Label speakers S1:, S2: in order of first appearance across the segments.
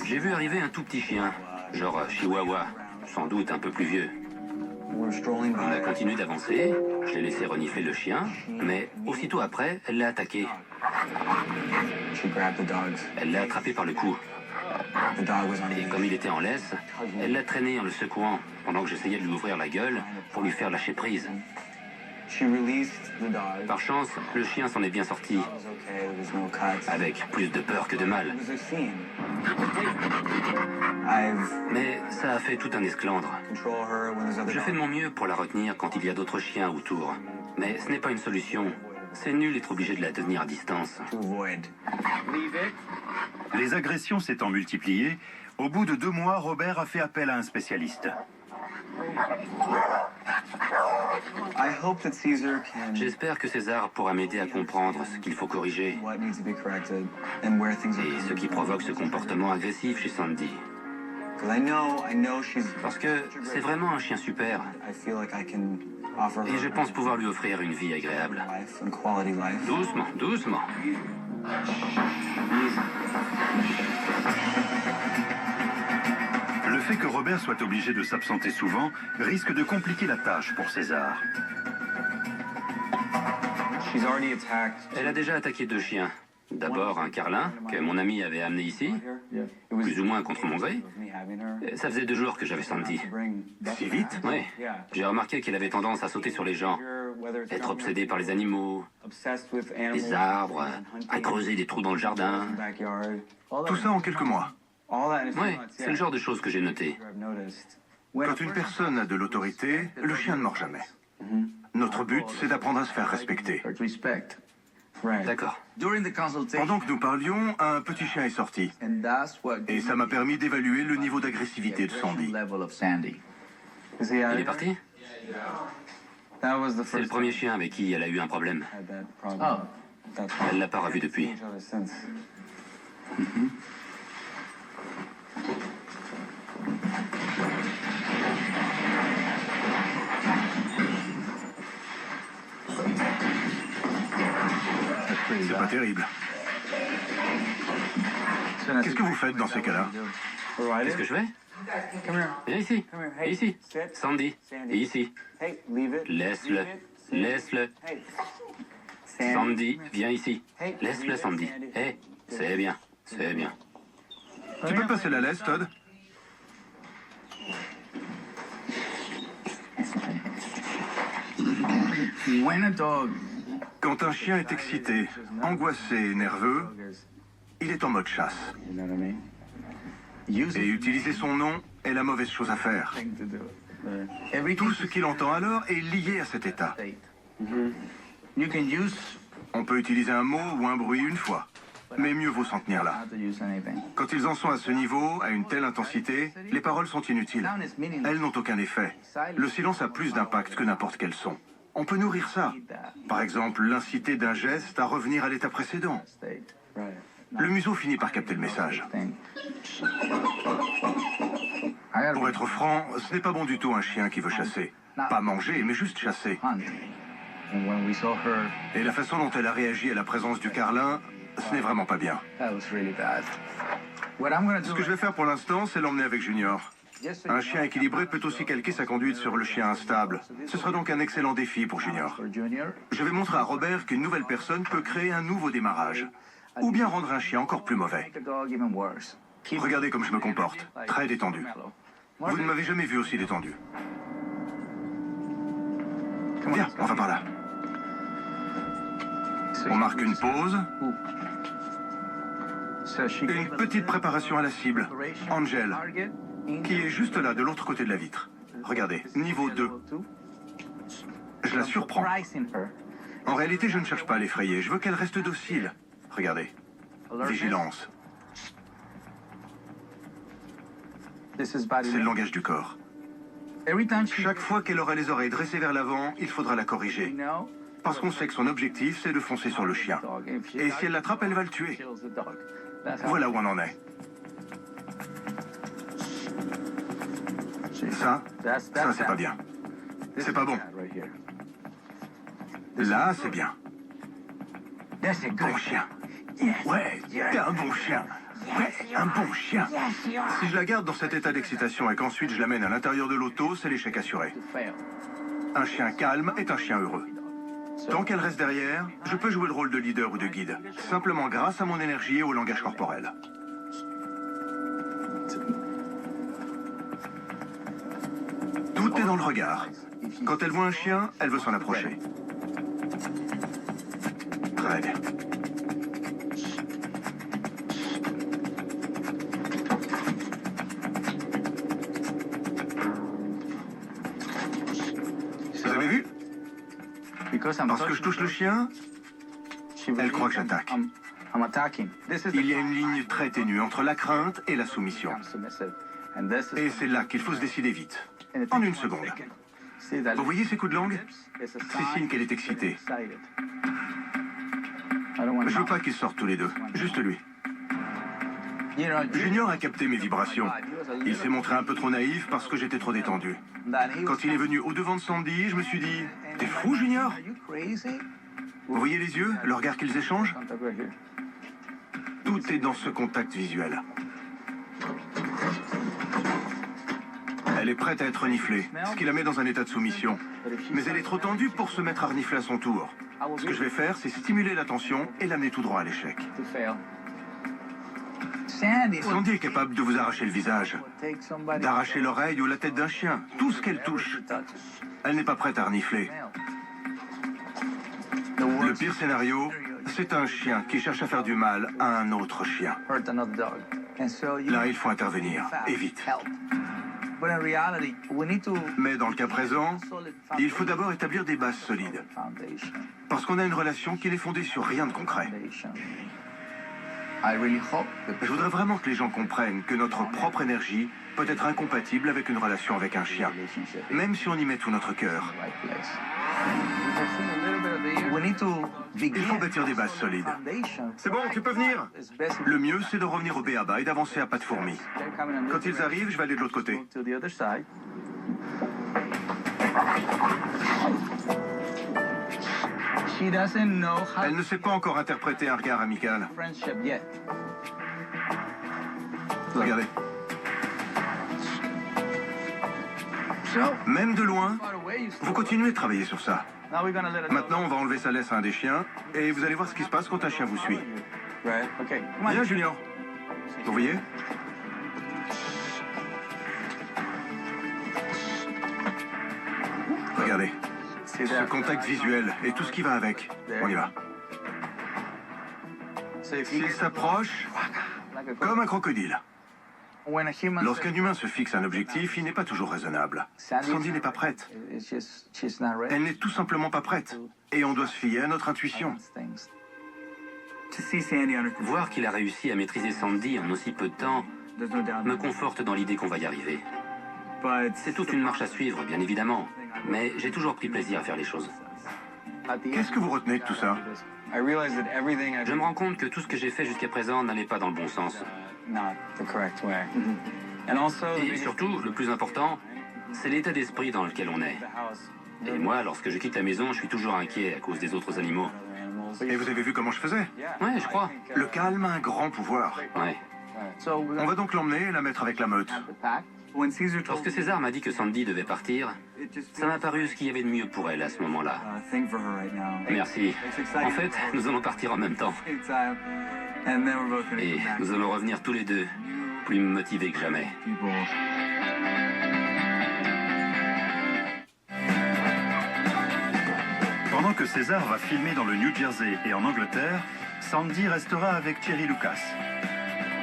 S1: J'ai vu arriver un tout petit chien, genre chihuahua, sans doute un peu plus vieux. On a continué d'avancer, je l'ai laissé renifler le chien, mais aussitôt après, elle l'a attaqué. Elle l'a attrapé par le cou. Et comme il était en laisse, elle l'a traîné en le secouant pendant que j'essayais de lui ouvrir la gueule pour lui faire lâcher prise. Par chance, le chien s'en est bien sorti, avec plus de peur que de mal. Mais ça a fait tout un esclandre. Je fais de mon mieux pour la retenir quand il y a d'autres chiens autour. Mais ce n'est pas une solution. C'est nul d'être obligé de la tenir à distance.
S2: Les agressions s'étant multipliées, au bout de 2 mois, Robert a fait appel à un spécialiste.
S1: J'espère que César pourra m'aider à comprendre ce qu'il faut corriger et ce qui provoque ce comportement agressif chez Sandy. Parce que c'est vraiment un chien super et je pense pouvoir lui offrir une vie agréable. Doucement, doucement.
S2: Le fait que Robert soit obligé de s'absenter souvent risque de compliquer la tâche pour César.
S1: Elle a déjà attaqué 2 chiens. D'abord un carlin que mon ami avait amené ici, plus ou moins contre mon gré. Ça faisait 2 jours que j'avais Sandy.
S2: Si vite?
S1: Oui, j'ai remarqué qu'elle avait tendance à sauter sur les gens, être obsédée par les animaux, les arbres, à creuser des trous dans le jardin.
S2: Tout ça en quelques mois.
S1: Oui, c'est le genre de choses que j'ai notées.
S2: Quand une personne a de l'autorité, le chien ne mord jamais. Notre but, c'est d'apprendre à se faire respecter.
S1: D'accord.
S2: Pendant que nous parlions, un petit chien est sorti. Et ça m'a permis d'évaluer le niveau d'agressivité de Sandy.
S1: Il est parti? C'est le premier chien avec qui elle a eu un problème. Elle l'a pas revu depuis.
S2: C'est pas terrible. Qu'est-ce que vous faites dans ces cas-là?
S1: Qu'est-ce que je fais? Viens ici. Et ici. Sandy. Et ici. Laisse-le. Laisse-le. Sandy, viens ici. Laisse-le, Sandy. Hé, c'est bien. C'est bien.
S2: Tu peux passer la laisse, Todd? Quand un chien est excité, angoissé et nerveux, il est en mode chasse. Et utiliser son nom est la mauvaise chose à faire. Tout ce qu'il entend alors est lié à cet état. On peut utiliser un mot ou un bruit une fois, mais mieux vaut s'en tenir là. Quand ils en sont à ce niveau, à une telle intensité, les paroles sont inutiles. Elles n'ont aucun effet. Le silence a plus d'impact que n'importe quel son. On peut nourrir ça. Par exemple, l'inciter d'un geste à revenir à l'état précédent. Le museau finit par capter le message. Pour être franc, ce n'est pas bon du tout un chien qui veut chasser. Pas manger, mais juste chasser. Et la façon dont elle a réagi à la présence du carlin, ce n'est vraiment pas bien. Ce que je vais faire pour l'instant, c'est l'emmener avec Junior. Un chien équilibré peut aussi calquer sa conduite sur le chien instable. Ce sera donc un excellent défi pour Junior. Je vais montrer à Robert qu'une nouvelle personne peut créer un nouveau démarrage. Ou bien rendre un chien encore plus mauvais. Regardez comme je me comporte. Très détendu. Vous ne m'avez jamais vu aussi détendu. Viens, on va par là. On marque une pause. Une petite préparation à la cible. Angel, qui est juste là, de l'autre côté de la vitre. Regardez, niveau 2. Je la surprends. En réalité, je ne cherche pas à l'effrayer. Je veux qu'elle reste docile. Regardez. Vigilance. C'est le langage du corps. Chaque fois qu'elle aura les oreilles dressées vers l'avant, il faudra la corriger. Parce qu'on sait que son objectif, c'est de foncer sur le chien. Et si elle l'attrape, elle va le tuer. Voilà où on en est. Ça, c'est pas bien. C'est pas bon. Là, c'est bien. Bon chien. Ouais, t'es un bon chien. Ouais, un bon chien. Si je la garde dans cet état d'excitation et qu'ensuite je l'amène à l'intérieur de l'auto, c'est l'échec assuré. Un chien calme est un chien heureux. Tant qu'elle reste derrière, je peux jouer le rôle de leader ou de guide, simplement grâce à mon énergie et au langage corporel. Tout est dans le regard. Quand elle voit un chien, elle veut s'en approcher. Très bien. Vous avez vu? Parce que je touche le chien, elle croit que j'attaque. Il y a une ligne très ténue entre la crainte et la soumission. Et c'est là qu'il faut se décider vite. En une seconde. Vous voyez ces coups de langue? C'est signe qu'elle est excitée. Je veux pas qu'ils sortent tous les deux, juste lui. Junior a capté mes vibrations. Il s'est montré un peu trop naïf parce que j'étais trop détendu. Quand il est venu au-devant de Sandy, je me suis dit, t'es fou, Junior? Vous voyez les yeux, le regard qu'ils échangent? Tout est dans ce contact visuel. Elle est prête à être reniflée, ce qui la met dans un état de soumission. Mais elle est trop tendue pour se mettre à renifler à son tour. Ce que je vais faire, c'est stimuler la tension et l'amener tout droit à l'échec. Sandy est capable de vous arracher le visage, d'arracher l'oreille ou la tête d'un chien, tout ce qu'elle touche. Elle n'est pas prête à renifler. Le pire scénario, c'est un chien qui cherche à faire du mal à un autre chien. Là, il faut intervenir, et vite. Mais dans le cas présent, il faut d'abord établir des bases solides. Parce qu'on a une relation qui n'est fondée sur rien de concret. Je voudrais vraiment que les gens comprennent que notre propre énergie peut être incompatible avec une relation avec un chien, même si on y met tout notre cœur. Il faut bâtir des bases solides. C'est bon, tu peux venir. Le mieux, c'est de revenir au b.a.-ba et d'avancer à pas de fourmi. Quand ils arrivent, je vais aller de l'autre côté. Elle ne sait pas encore interpréter un regard amical. Regardez. Même de loin, vous continuez de travailler sur ça. Maintenant, on va enlever sa laisse à un des chiens et vous allez voir ce qui se passe quand un chien vous suit. Viens, Junior. Vous voyez? Regardez. Ce contact visuel et tout ce qui va avec. On y va. S'il s'approche, comme un crocodile. Lorsqu'un humain se fixe un objectif, il n'est pas toujours raisonnable. Sandy n'est pas prête. Elle n'est tout simplement pas prête. Et on doit se fier à notre intuition.
S1: Voir qu'il a réussi à maîtriser Sandy en aussi peu de temps me conforte dans l'idée qu'on va y arriver. C'est toute une marche à suivre, bien évidemment, mais j'ai toujours pris plaisir à faire les choses.
S2: Qu'est-ce que vous retenez de tout ça?
S1: Je me rends compte que tout ce que j'ai fait jusqu'à présent n'allait pas dans le bon sens. Et surtout, le plus important, c'est l'état d'esprit dans lequel on est. Et moi, lorsque je quitte la maison, je suis toujours inquiet à cause des autres animaux.
S2: Et vous avez vu comment je faisais?
S1: Ouais, je crois.
S2: Le calme a un grand pouvoir.
S1: Ouais.
S2: On va donc l'emmener et la mettre avec la meute.
S1: Lorsque César m'a dit que Sandy devait partir, ça m'a paru ce qu'il y avait de mieux pour elle à ce moment-là. Merci. En fait, nous allons partir en même temps. Et nous allons revenir tous les deux, plus motivés que jamais.
S3: Pendant que César va filmer dans le New Jersey et en Angleterre, Sandy restera avec Thierry Lucas.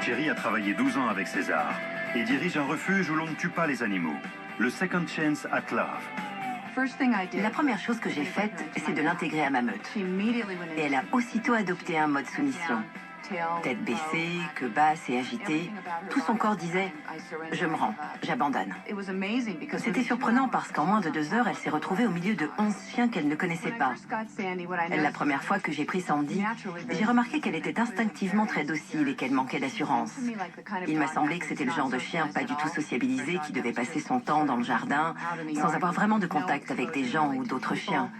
S3: Thierry a travaillé 12 ans avec César et dirige un refuge où l'on ne tue pas les animaux, le Second Chance at Love.
S4: La première chose que j'ai faite, c'est de l'intégrer à ma meute. Et elle a aussitôt adopté un mode soumission. Tête baissée, queue basse et agitée, tout son corps disait « Je me rends, j'abandonne ». C'était surprenant parce qu'en moins de 2 heures, elle s'est retrouvée au milieu de 11 chiens qu'elle ne connaissait pas. La première fois que j'ai pris Sandy, j'ai remarqué qu'elle était instinctivement très docile et qu'elle manquait d'assurance. Il m'a semblé que c'était le genre de chien pas du tout sociabilisé qui devait passer son temps dans le jardin sans avoir vraiment de contact avec des gens ou d'autres chiens.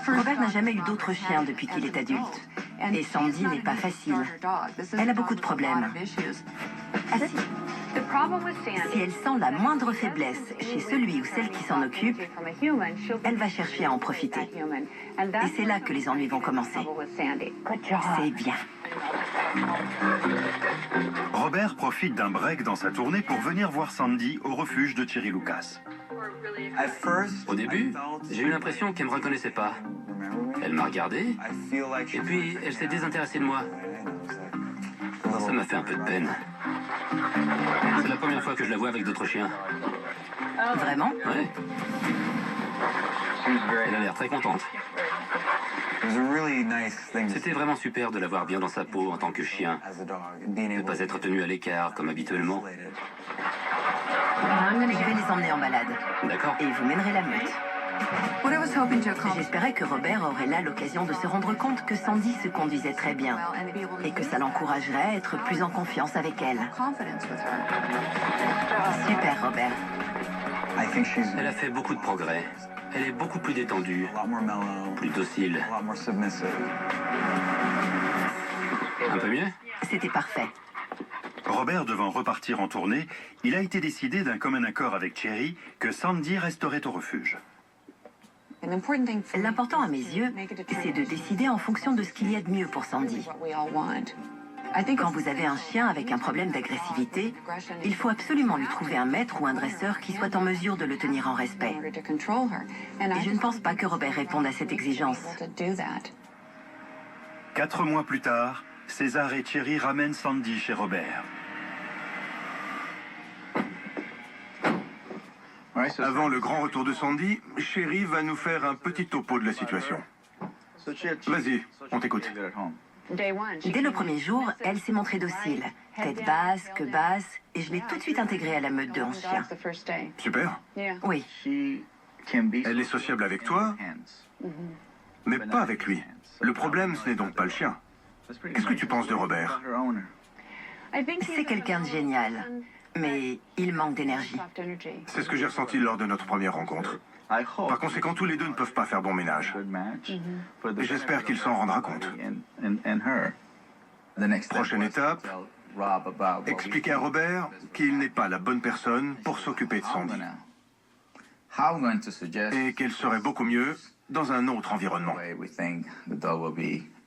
S4: Robert n'a jamais eu d'autres chiens depuis qu'il est adulte. Et Sandy n'est pas facile. Elle a beaucoup de problèmes. Ah si. Si elle sent la moindre faiblesse chez celui ou celle qui s'en occupe, elle va chercher à en profiter. Et c'est là que les ennuis vont commencer. C'est bien.
S3: Robert profite d'un break dans sa tournée pour venir voir Sandy au refuge de Thierry Lucas.
S1: Au début, j'ai eu l'impression qu'elle ne me reconnaissait pas. Elle m'a regardé, et puis elle s'est désintéressée de moi. Ça m'a fait un peu de peine. C'est la première fois que je la vois avec d'autres chiens.
S4: Vraiment?
S1: Ouais. Elle a l'air très contente. C'était vraiment super de la voir bien dans sa peau en tant que chien. Ne pas être tenu à l'écart comme habituellement.
S4: Je vais les emmener en balade.
S1: D'accord.
S4: Et vous mènerez la meute. J'espérais que Robert aurait là l'occasion de se rendre compte que Sandy se conduisait très bien et que ça l'encouragerait à être plus en confiance avec elle. Super, Robert.
S1: Elle a fait beaucoup de progrès. Elle est beaucoup plus détendue, plus docile. Un peu mieux?
S4: C'était parfait.
S3: Robert devant repartir en tournée, il a été décidé d'un commun accord avec Thierry que Sandy resterait au refuge.
S4: L'important à mes yeux, c'est de décider en fonction de ce qu'il y a de mieux pour Sandy. Quand vous avez un chien avec un problème d'agressivité, il faut absolument lui trouver un maître ou un dresseur qui soit en mesure de le tenir en respect. Et je ne pense pas que Robert réponde à cette exigence.
S3: 4 mois plus tard, César et Thierry ramènent Sandy chez Robert.
S2: Avant le grand retour de Sandy, Chéri va nous faire un petit topo de la situation. Vas-y, on t'écoute.
S4: Dès le premier jour, elle s'est montrée docile. Tête basse, queue basse, et je l'ai tout de suite intégrée à la meute de 11 chiens.
S2: Super.
S4: Oui.
S2: Elle est sociable avec toi, mais pas avec lui. Le problème, ce n'est donc pas le chien. Qu'est-ce que tu penses de Robert?
S4: C'est quelqu'un de génial, mais il manque d'énergie.
S2: C'est ce que j'ai ressenti lors de notre première rencontre. Par conséquent, tous les deux ne peuvent pas faire bon ménage. J'espère qu'il s'en rendra compte. Prochaine étape, expliquer à Robert qu'il n'est pas la bonne personne pour s'occuper de Sandy. Et qu'elle serait beaucoup mieux dans un autre environnement.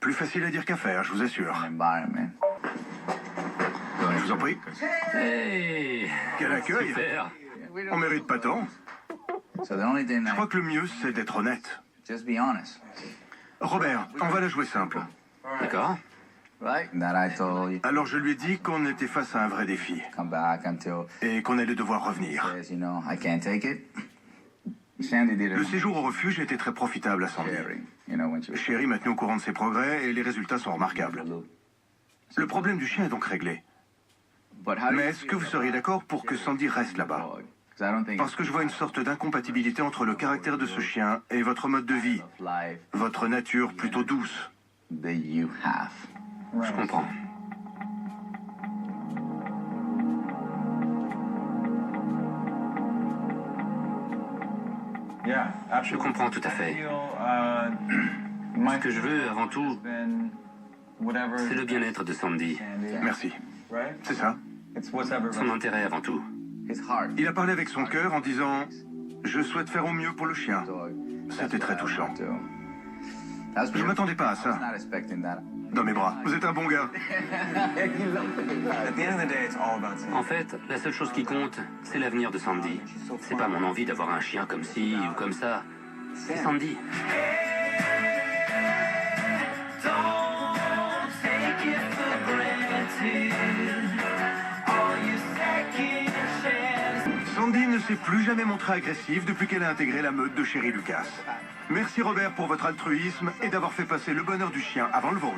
S2: Plus facile à dire qu'à faire, je vous assure. Je vous en prie.
S1: Hey!
S2: Quel accueil!
S1: Super!
S2: On mérite pas tant. Je crois que le mieux, c'est d'être honnête. Robert, on va la jouer simple.
S1: D'accord.
S2: Alors je lui ai dit qu'on était face à un vrai défi et qu'on allait devoir revenir. Le séjour au refuge était très profitable à Sandy. Chéri m'a tenu au courant de ses progrès et les résultats sont remarquables. Le problème du chien est donc réglé. Mais est-ce que vous seriez d'accord pour que Sandy reste là-bas? Parce que je vois une sorte d'incompatibilité entre le caractère de ce chien et votre mode de vie, votre nature plutôt douce.
S1: Je comprends. Je comprends tout à fait. Ce que je veux avant tout, c'est le bien-être de Sandy.
S2: Merci. C'est ça.
S1: Son intérêt avant tout.
S2: Il a parlé avec son cœur en disant « Je souhaite faire au mieux pour le chien ». C'était très touchant. Je ne m'attendais pas à ça. Dans mes bras. Vous êtes un bon gars.
S1: En fait, la seule chose qui compte, c'est l'avenir de Sandy. C'est pas mon envie d'avoir un chien comme ci ou comme ça. C'est Sandy.
S2: Sandy ne s'est plus jamais montrée agressive depuis qu'elle a intégré la meute de Thierry Lucas. Merci Robert pour votre altruisme et d'avoir fait passer le bonheur du chien avant le vôtre.